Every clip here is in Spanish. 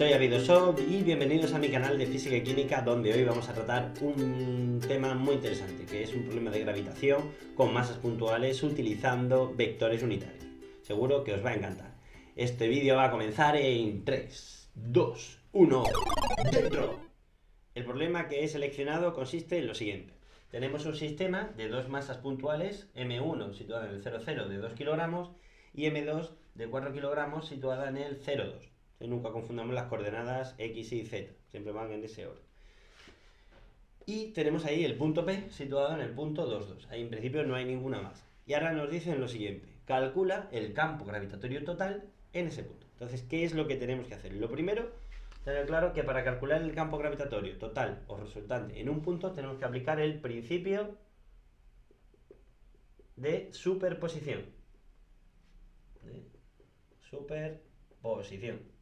Soy Avidosov y bienvenidos a mi canal de Física y Química, donde hoy vamos a tratar un tema muy interesante, que es un problema de gravitación con masas puntuales utilizando vectores unitarios. Seguro que os va a encantar. Este vídeo va a comenzar en 3, 2, 1, ¡dentro! El problema que he seleccionado consiste en lo siguiente. Tenemos un sistema de dos masas puntuales, M1 situada en el 0,0 de 2 kilogramos y M2 de 4 kilogramos situada en el 0,2. Nunca confundamos las coordenadas X y Z, siempre van en ese orden. Y tenemos ahí el punto P situado en el punto 2,2. Ahí en principio no hay ninguna masa. Y ahora nos dicen lo siguiente: calcula el campo gravitatorio total en ese punto. Entonces, ¿qué es lo que tenemos que hacer? Lo primero, tener claro que para calcular el campo gravitatorio total o resultante en un punto tenemos que aplicar el principio de superposición.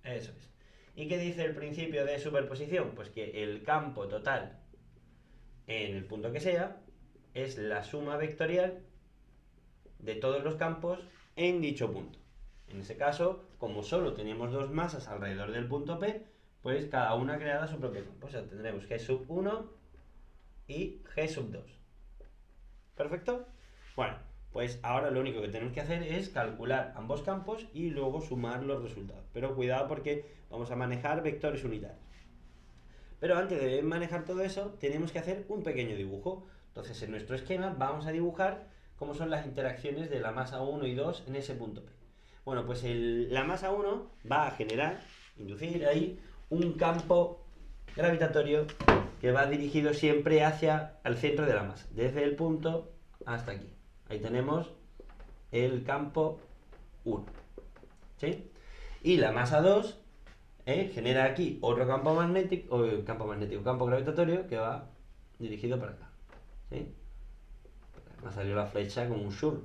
Eso es. ¿Y qué dice el principio de superposición? Pues que el campo total en el punto que sea es la suma vectorial de todos los campos en dicho punto. En ese caso, como solo tenemos dos masas alrededor del punto P, pues cada una creará su propio campo. O sea, tendremos G sub 1 y G sub 2. ¿Perfecto? Bueno, pues ahora lo único que tenemos que hacer es calcular ambos campos y luego sumar los resultados. Pero cuidado porque vamos a manejar vectores unitarios. Pero antes de manejar todo eso, tenemos que hacer un pequeño dibujo. Entonces, en nuestro esquema vamos a dibujar cómo son las interacciones de la masa 1 y 2 en ese punto P. Bueno, pues la masa 1 va a inducir ahí un campo gravitatorio que va dirigido siempre hacia el centro de la masa, desde el punto hasta aquí. Ahí tenemos el campo 1, ¿sí? Y la masa 2 genera aquí otro campo campo gravitatorio que va dirigido para acá, ¿sí? Me ha salido la flecha como un churro.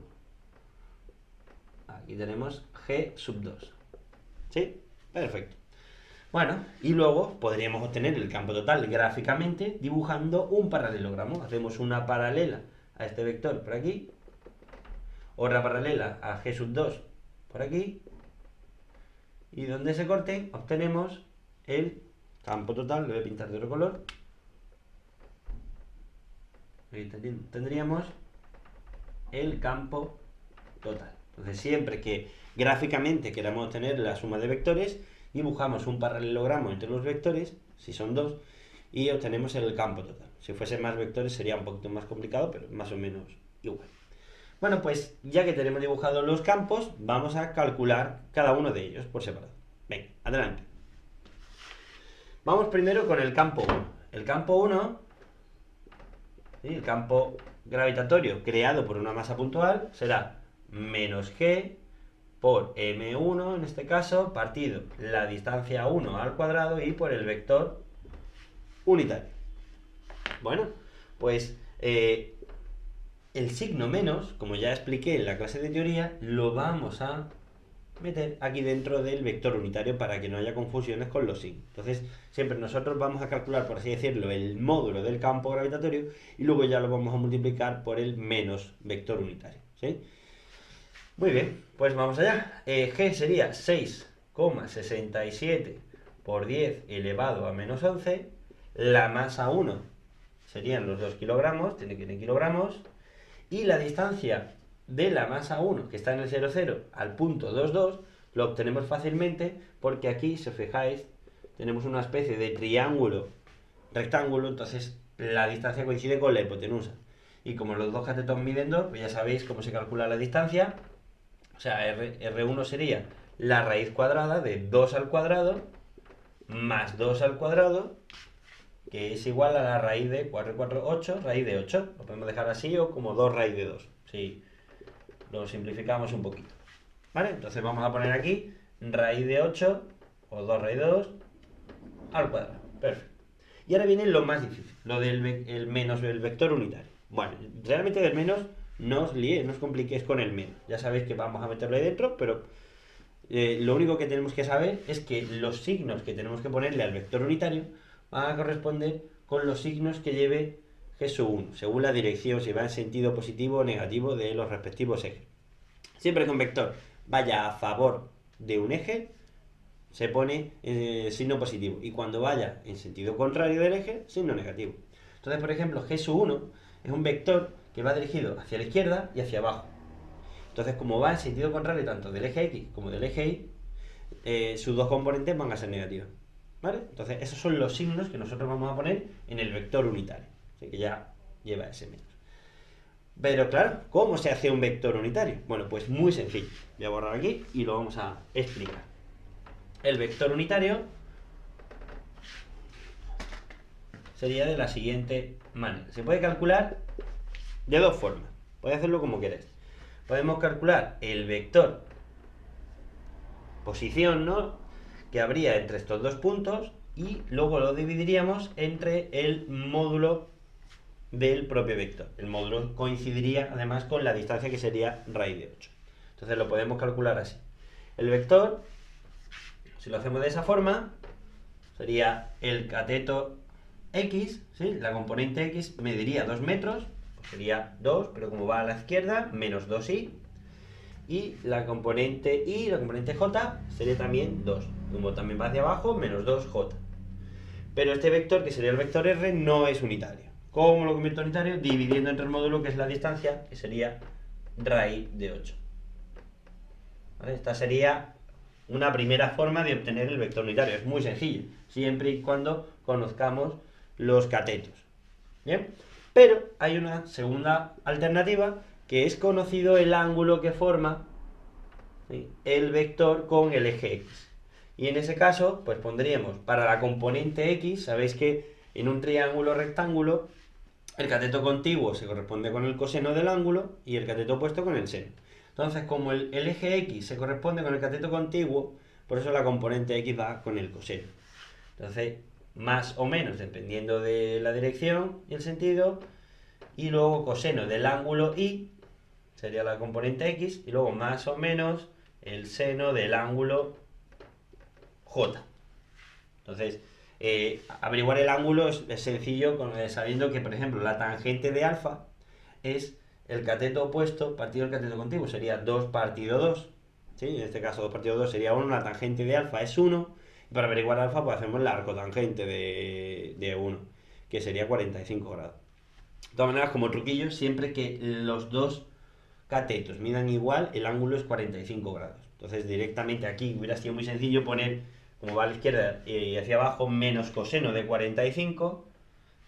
Aquí tenemos G sub 2, ¿sí? Perfecto. Bueno, y luego podríamos obtener el campo total gráficamente dibujando un paralelogramo. Hacemos una paralela a este vector por aquí, otra paralela a G sub 2 por aquí, y donde se corten obtenemos el campo total. Lo voy a pintar de otro color. Ahí tendríamos el campo total. Entonces, siempre que gráficamente queramos obtener la suma de vectores, dibujamos un paralelogramo entre los vectores, si son dos, y obtenemos el campo total. Si fuesen más vectores sería un poquito más complicado, pero más o menos igual. Bueno, pues ya que tenemos dibujados los campos, vamos a calcular cada uno de ellos por separado. Venga, adelante. Vamos primero con el campo 1. El campo 1, ¿sí?, el campo gravitatorio creado por una masa puntual, será menos G por M1, en este caso, partido la distancia 1 al cuadrado y por el vector unitario. Bueno, pues el signo menos, como ya expliqué en la clase de teoría, lo vamos a meter aquí dentro del vector unitario para que no haya confusiones con los signos. Entonces, siempre nosotros vamos a calcular, por así decirlo, el módulo del campo gravitatorio y luego ya lo vamos a multiplicar por el menos vector unitario, ¿sí? Muy bien, pues vamos allá. G sería 6,67 por 10 elevado a menos 11. La masa 1 serían los 2 kilogramos, tiene que ir en kilogramos. Y la distancia de la masa 1, que está en el 0,0, al punto 2,2, lo obtenemos fácilmente porque aquí, si os fijáis, tenemos una especie de triángulo rectángulo, entonces la distancia coincide con la hipotenusa. Y como los dos catetos miden 2, pues ya sabéis cómo se calcula la distancia. O sea, R1 sería la raíz cuadrada de 2 al cuadrado más 2 al cuadrado, que es igual a la raíz de 4 y 4, 8, raíz de 8. Lo podemos dejar así o como 2 raíz de 2, si lo simplificamos un poquito. ¿Vale? Entonces vamos a poner aquí raíz de 8 o 2 raíz de 2 al cuadrado. Perfecto. Y ahora viene lo más difícil, lo del el menos el vector unitario. Bueno, realmente del menos no os liéis, no os compliquéis con el menos. Ya sabéis que vamos a meterlo ahí dentro, pero lo único que tenemos que saber es que los signos que tenemos que ponerle al vector unitario van a corresponder con los signos que lleve G sub 1, según la dirección, si va en sentido positivo o negativo de los respectivos ejes. Siempre que un vector vaya a favor de un eje, se pone signo positivo. Y cuando vaya en sentido contrario del eje, signo negativo. Entonces, por ejemplo, G sub 1 es un vector que va dirigido hacia la izquierda y hacia abajo. Entonces, como va en sentido contrario tanto del eje X como del eje Y, sus dos componentes van a ser negativos. ¿Vale? Entonces, esos son los signos que nosotros vamos a poner en el vector unitario. Así que ya lleva ese menos. Pero claro, ¿cómo se hace un vector unitario? Bueno, pues muy sencillo. Voy a borrar aquí y lo vamos a explicar. El vector unitario sería de la siguiente manera. Se puede calcular de dos formas. Podéis hacerlo como queráis. Podemos calcular el vector posición, ¿no?, que habría entre estos dos puntos y luego lo dividiríamos entre el módulo del propio vector. El módulo coincidiría además con la distancia, que sería raíz de 8. Entonces lo podemos calcular así. El vector, si lo hacemos de esa forma, sería el cateto X, ¿sí? La componente X mediría 2 metros, pues sería 2, pero como va a la izquierda, menos 2y. Y la componente Y, la componente J, sería también 2. Como también va hacia abajo, menos 2J. Pero este vector, que sería el vector R, no es unitario. ¿Cómo lo convierto en unitario? Dividiendo entre el módulo, que es la distancia, que sería raíz de 8. ¿Vale? Esta sería una primera forma de obtener el vector unitario. Es muy sencillo, siempre y cuando conozcamos los catetos. ¿Bien? Pero hay una segunda alternativa, que es conocido el ángulo que forma, ¿sí?, el vector con el eje X. Y en ese caso, pues pondríamos para la componente X, sabéis que en un triángulo rectángulo, el cateto contiguo se corresponde con el coseno del ángulo y el cateto opuesto con el seno. Entonces, como el eje X se corresponde con el cateto contiguo, por eso la componente X va con el coseno. Entonces, más o menos, dependiendo de la dirección y el sentido, y luego coseno del ángulo Y, sería la componente X, y luego más o menos el seno del ángulo J. Entonces, averiguar el ángulo es sencillo, sabiendo que, por ejemplo, la tangente de alfa es el cateto opuesto partido del cateto contiguo, sería 2 partido 2, ¿sí? En este caso 2 partido 2 sería 1, la tangente de alfa es 1, y para averiguar alfa pues hacemos la arcotangente de 1, que sería 45 grados. De todas maneras, como truquillo, siempre que los dos catetos midan igual, el ángulo es 45 grados. Entonces, directamente aquí hubiera sido muy sencillo poner, como va a la izquierda y hacia abajo, menos coseno de 45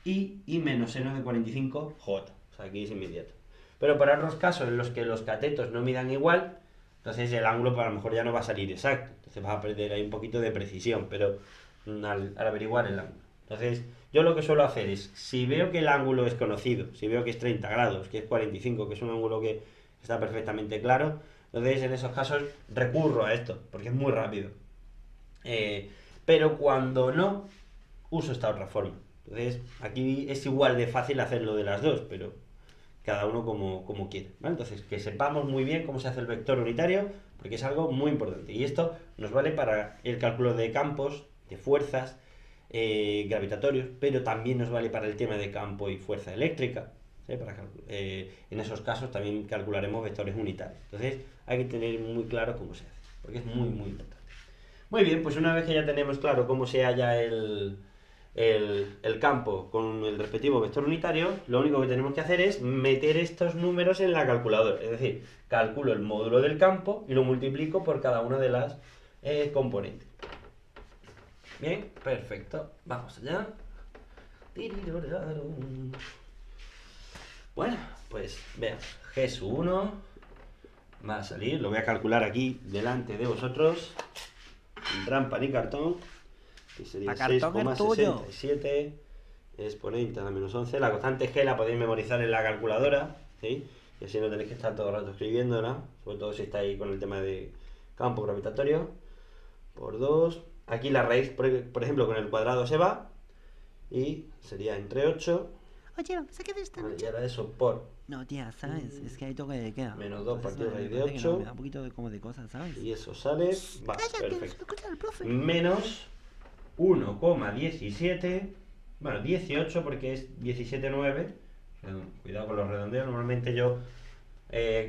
y menos seno de 45 J. O sea, aquí es inmediato. Pero para otros casos en los que los catetos no midan igual, entonces el ángulo pues, a lo mejor ya no va a salir exacto. Entonces vas a perder ahí un poquito de precisión, pero al averiguar el ángulo. Entonces, yo lo que suelo hacer es, si veo que el ángulo es conocido, si veo que es 30 grados, que es 45, que es un ángulo que está perfectamente claro, entonces en esos casos recurro a esto, porque es muy rápido. Pero cuando no, uso esta otra forma. Entonces, aquí es igual de fácil hacerlo de las dos, pero cada uno como quiere, ¿vale? Entonces, que sepamos muy bien cómo se hace el vector unitario, porque es algo muy importante. Y esto nos vale para el cálculo de campos, de fuerzas, gravitatorios, pero también nos vale para el tema de campo y fuerza eléctrica. ¿Sí? En esos casos también calcularemos vectores unitarios. Entonces, hay que tener muy claro cómo se hace, porque es muy, muy importante. Muy bien, pues una vez que ya tenemos claro cómo se halla el campo con el respectivo vector unitario, lo único que tenemos que hacer es meter estos números en la calculadora. Es decir, calculo el módulo del campo y lo multiplico por cada una de las componentes. Bien, perfecto. Vamos allá. Bueno, pues veamos. G1 va a salir, lo voy a calcular aquí delante de vosotros. Sin trampa ni cartón. Que sería 6,67 exponente a la menos 11. La constante G la podéis memorizar en la calculadora, ¿sí? Y así no tenéis que estar todo el rato escribiéndola, sobre todo si estáis con el tema de campo gravitatorio. Por 2. Aquí la raíz, por ejemplo, con el cuadrado se va. Y sería entre 8. Oye, vamos a quedar esta Vale, y noche. ahora eso por No, tía, ¿sabes? Es que hay toque de queda. menos 2 Entonces, partido me raíz de parece que 8. no, me da un poquito de, como de cosas, ¿sabes? Y eso sale. Va, Cállate, nos perfecto. escucha el profe. Menos 1,17. Bueno, 18 porque es 17,9. Cuidado con los redondeos. Normalmente yo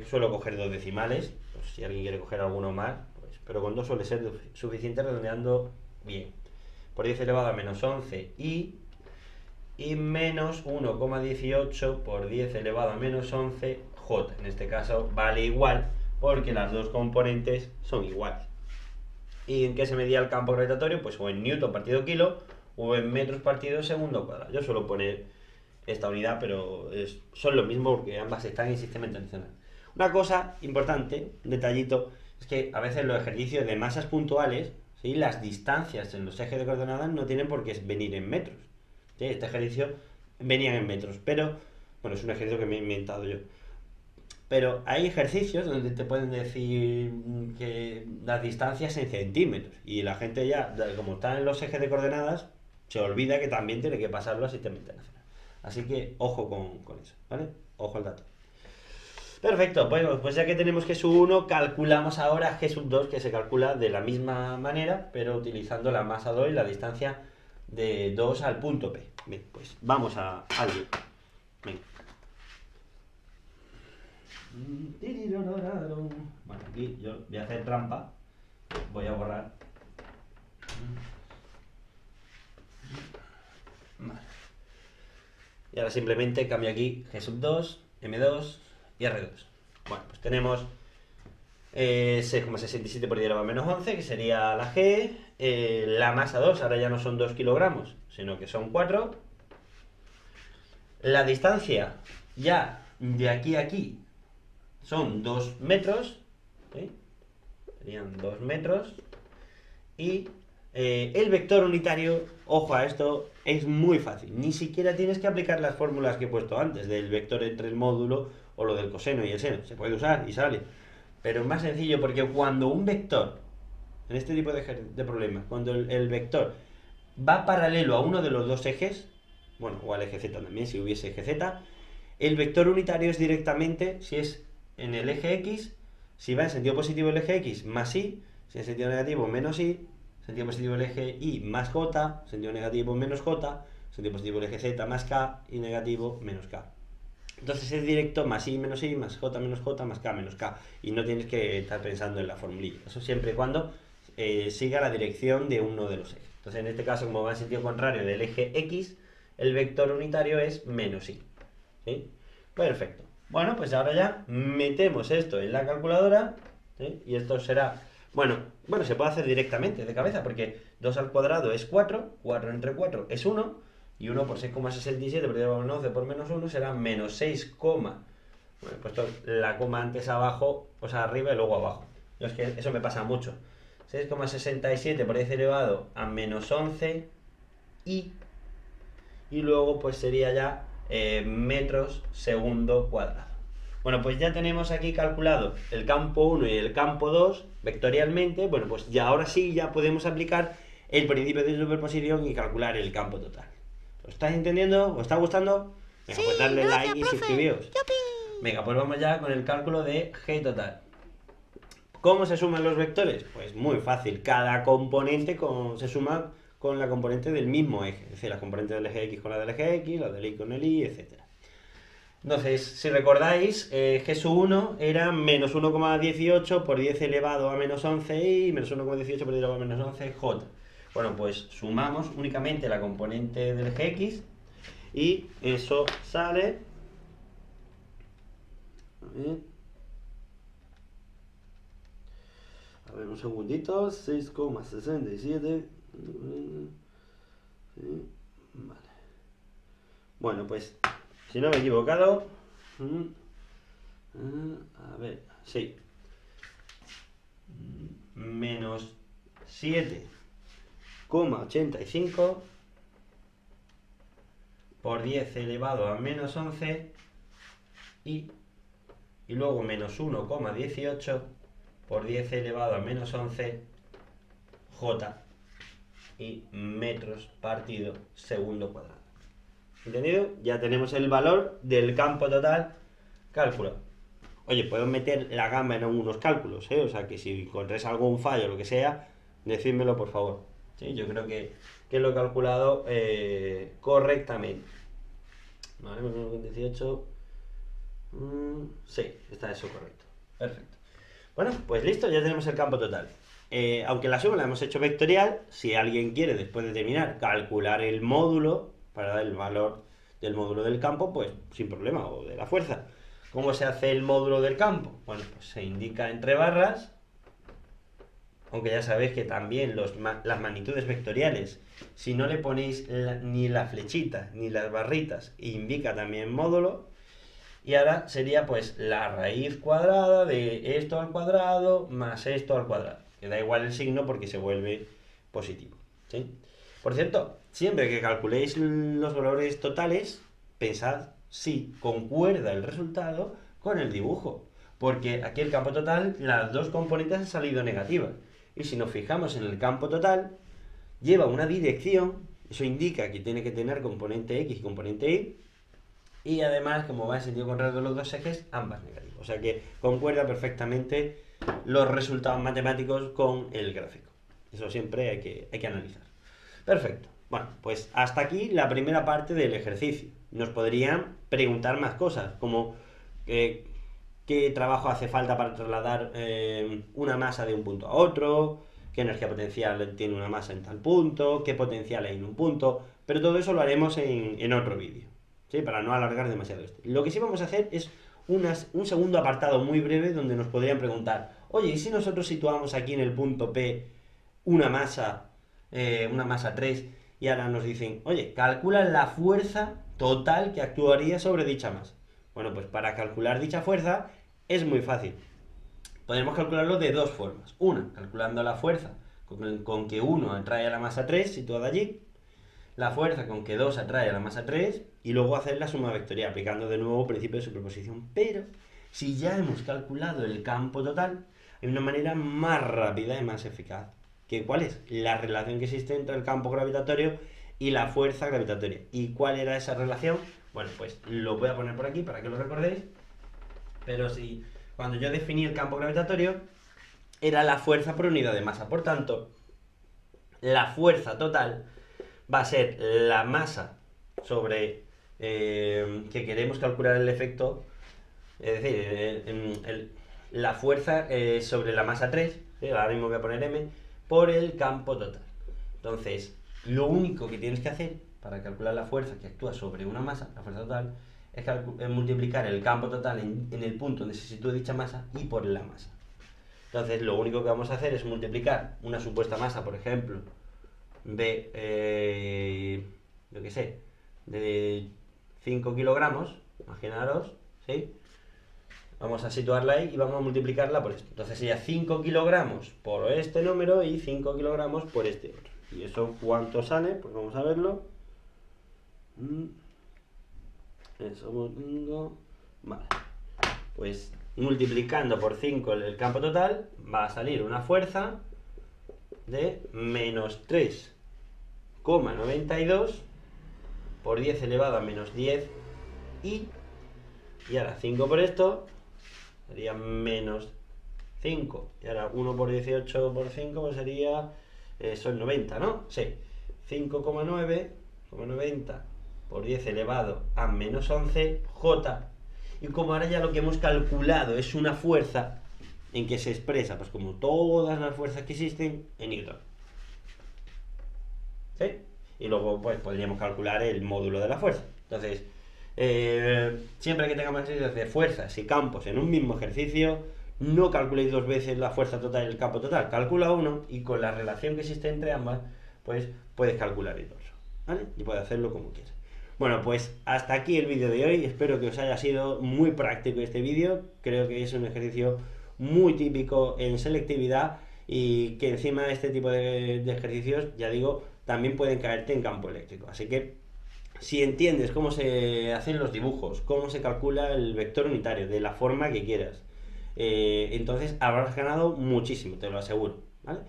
suelo coger dos decimales. Pues si alguien quiere coger alguno más, pues pero con 2 suele ser suficiente redondeando bien. Por 10 elevado a menos 11 y menos 1,18 por 10 elevado a menos 11 j. En este caso vale igual porque las dos componentes son iguales. ¿Y en qué se medía el campo gravitatorio? Pues o en newton partido kilo o en metros partido segundo cuadrado. Yo suelo poner esta unidad, pero son lo mismo porque ambas están en sistema internacional. Una cosa importante, un detallito, es que a veces los ejercicios de masas puntuales, ¿sí?, las distancias en los ejes de coordenadas no tienen por qué venir en metros. ¿Sí? Este ejercicio venía en metros, pero bueno, es un ejercicio que me he inventado yo. Pero hay ejercicios donde te pueden decir que las distancias en centímetros y la gente ya, como están en los ejes de coordenadas, se olvida que también tiene que pasarlo al sistema internacional. Así que ojo con eso, ¿vale? Ojo al dato. Perfecto, bueno, pues ya que tenemos G1, calculamos ahora G2, que se calcula de la misma manera, pero utilizando la masa 2 y la distancia de 2 al punto P. Bien, pues vamos al lío. Venga. Bueno, aquí yo voy a hacer trampa. Voy a borrar. Vale. Y ahora simplemente cambio aquí G2, M2 y R2. Bueno, pues tenemos 6,67 por 10 elevado a menos 11, que sería la G. La masa 2, ahora ya no son 2 kilogramos, sino que son 4. La distancia ya de aquí a aquí son 2 metros, ¿sí? Serían 2 metros. Y el vector unitario, ojo a esto, es muy fácil. Ni siquiera tienes que aplicar las fórmulas que he puesto antes, del vector entre el módulo o lo del coseno y el seno. Se puede usar y sale. Pero es más sencillo porque cuando un vector, en este tipo de problemas, cuando el vector va paralelo a uno de los dos ejes, bueno, o al eje Z también, si hubiese eje Z, el vector unitario es directamente, si es en el eje X, si va en sentido positivo el eje X más Y, si en sentido negativo menos Y, sentido positivo el eje Y más J, sentido negativo menos J, sentido positivo el eje Z más K y negativo menos K. Entonces es directo más Y menos J menos J más K menos K. Y no tienes que estar pensando en la formulilla. Eso siempre y cuando siga la dirección de uno de los ejes. Entonces en este caso, como va en sentido contrario del eje X, el vector unitario es menos Y. ¿Sí? Perfecto. Bueno, pues ahora ya metemos esto en la calculadora, ¿sí? Y esto será... Bueno, se puede hacer directamente de cabeza, porque 2 al cuadrado es 4, 4 entre 4 es 1, y 1 por 6,67 por 10 a la 11 por menos 1 será menos 6, bueno, he puesto la coma antes abajo, o sea, arriba y luego abajo. Yo es que eso me pasa mucho. 6,67 por 10 elevado a menos 11 y luego pues sería ya metros segundo cuadrado. Bueno, pues ya tenemos aquí calculado el campo 1 y el campo 2 vectorialmente. Bueno, pues ya ahora sí ya podemos aplicar el principio de superposición y calcular el campo total. ¿Lo estáis entendiendo? ¿Os está gustando? Venga, pues darle like y suscribíos. Venga, pues vamos ya con el cálculo de G total. ¿Cómo se suman los vectores? Pues muy fácil. Cada componente se suma con la componente del mismo eje. Es decir, la componente del eje X con la del eje X, la del Y con el Y, etc. Entonces, si recordáis, G1 era menos 1,18 por 10 elevado a menos 11 y menos 1,18 por 10 elevado a menos 11 J. Bueno, pues sumamos únicamente la componente del eje X y eso sale... A ver, un segundito, 6,67. Sí, vale. Bueno, pues, si no me he equivocado, a ver, sí, menos 7,85 por 10 elevado a menos 11 y luego menos 1,18 por 10 elevado a menos 11 J y metros partido segundo cuadrado. ¿Entendido? Ya tenemos el valor del campo total calculado. Oye, puedo meter la gama en algunos cálculos, ¿eh? O sea, que si encontréis algún fallo o lo que sea, decídmelo por favor. ¿Sí? Yo creo que lo he calculado correctamente. Vale, 1,18. Sí, está eso correcto. Perfecto. Bueno, pues listo, ya tenemos el campo total. aunque la suma la hemos hecho vectorial, si alguien quiere después de terminar calcular el módulo para dar el valor del módulo del campo, pues sin problema, o de la fuerza. ¿Cómo se hace el módulo del campo? Bueno, pues se indica entre barras, aunque ya sabéis que también las magnitudes vectoriales, si no le ponéis ni la flechita ni las barritas, indica también módulo. Y ahora sería pues la raíz cuadrada de esto al cuadrado más esto al cuadrado. Que da igual el signo porque se vuelve positivo, ¿sí? Por cierto, siempre que calculéis los valores totales, pensad si concuerda el resultado con el dibujo. Porque aquí el campo total, las dos componentes han salido negativas. Y si nos fijamos en el campo total, lleva una dirección, eso indica que tiene que tener componente X y componente Y. Y además, como va en sentido contrario de los dos ejes, ambas negativas. O sea que concuerda perfectamente los resultados matemáticos con el gráfico. Eso siempre hay que analizar. Perfecto. Bueno, pues hasta aquí la primera parte del ejercicio. Nos podrían preguntar más cosas, como qué trabajo hace falta para trasladar una masa de un punto a otro, qué energía potencial tiene una masa en tal punto, qué potencial hay en un punto, pero todo eso lo haremos en otro vídeo, ¿sí? Para no alargar demasiado esto. Lo que sí vamos a hacer es un segundo apartado muy breve donde nos podrían preguntar, oye, ¿y si nosotros situamos aquí en el punto P una masa 3, y ahora nos dicen, oye, calcula la fuerza total que actuaría sobre dicha masa? Bueno, pues para calcular dicha fuerza es muy fácil. Podemos calcularlo de dos formas. Una, calculando la fuerza con que 1 atrae a la masa 3 situada allí, la fuerza con que 2 atrae a la masa 3, y luego hacer la suma vectorial, aplicando de nuevo principio de superposición. Pero, si ya hemos calculado el campo total, hay una manera más rápida y más eficaz. ¿Cuál es? La relación que existe entre el campo gravitatorio y la fuerza gravitatoria. ¿Y cuál era esa relación? Bueno, pues lo voy a poner por aquí para que lo recordéis. Pero si cuando yo definí el campo gravitatorio, era la fuerza por unidad de masa. Por tanto, la fuerza total va a ser la masa sobre que queremos calcular el efecto, es decir, la fuerza sobre la masa 3, ¿sí? Ahora mismo voy a poner M, por el campo total. Entonces, lo único que tienes que hacer para calcular la fuerza que actúa sobre una masa, la fuerza total, es multiplicar el campo total en el punto donde se sitúa dicha masa y por la masa. Entonces, lo único que vamos a hacer es multiplicar una supuesta masa, por ejemplo, de, yo qué sé, de 5 kilogramos, imaginaros, ¿sí? Vamos a situarla ahí y vamos a multiplicarla por esto. Entonces sería 5 kilogramos por este número y 5 kilogramos por este otro. ¿Y eso cuánto sale? Pues vamos a verlo. Eso, vale. Pues multiplicando por 5 el campo total, va a salir una fuerza de menos 3,92 por 10 elevado a menos 10 y ahora 5 por esto sería menos 5, y ahora 1 por 18 por 5 pues sería, son 90, ¿no? Sí, 5,9,90 por 10 elevado a menos 11 J. Y como ahora ya lo que hemos calculado es una fuerza en que se expresa, pues como todas las fuerzas que existen, en Newton, ¿sí? Y luego pues podríamos calcular el módulo de la fuerza. Entonces, siempre que tengamos ejercicios de fuerzas y campos en un mismo ejercicio, no calculéis dos veces la fuerza total y el campo total. Calcula uno y con la relación que existe entre ambas, pues puedes calcular el otro, ¿vale? Y puedes hacerlo como quieras. Bueno, pues hasta aquí el vídeo de hoy. Espero que os haya sido muy práctico este vídeo. Creo que es un ejercicio muy típico en selectividad y que encima de este tipo de ejercicios, ya digo, también pueden caerte en campo eléctrico. Así que si entiendes cómo se hacen los dibujos, cómo se calcula el vector unitario, de la forma que quieras, entonces habrás ganado muchísimo, te lo aseguro, ¿vale?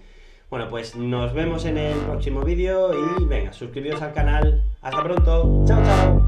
Bueno, pues nos vemos en el próximo vídeo y venga, suscribiros al canal. Hasta pronto, chao, chao.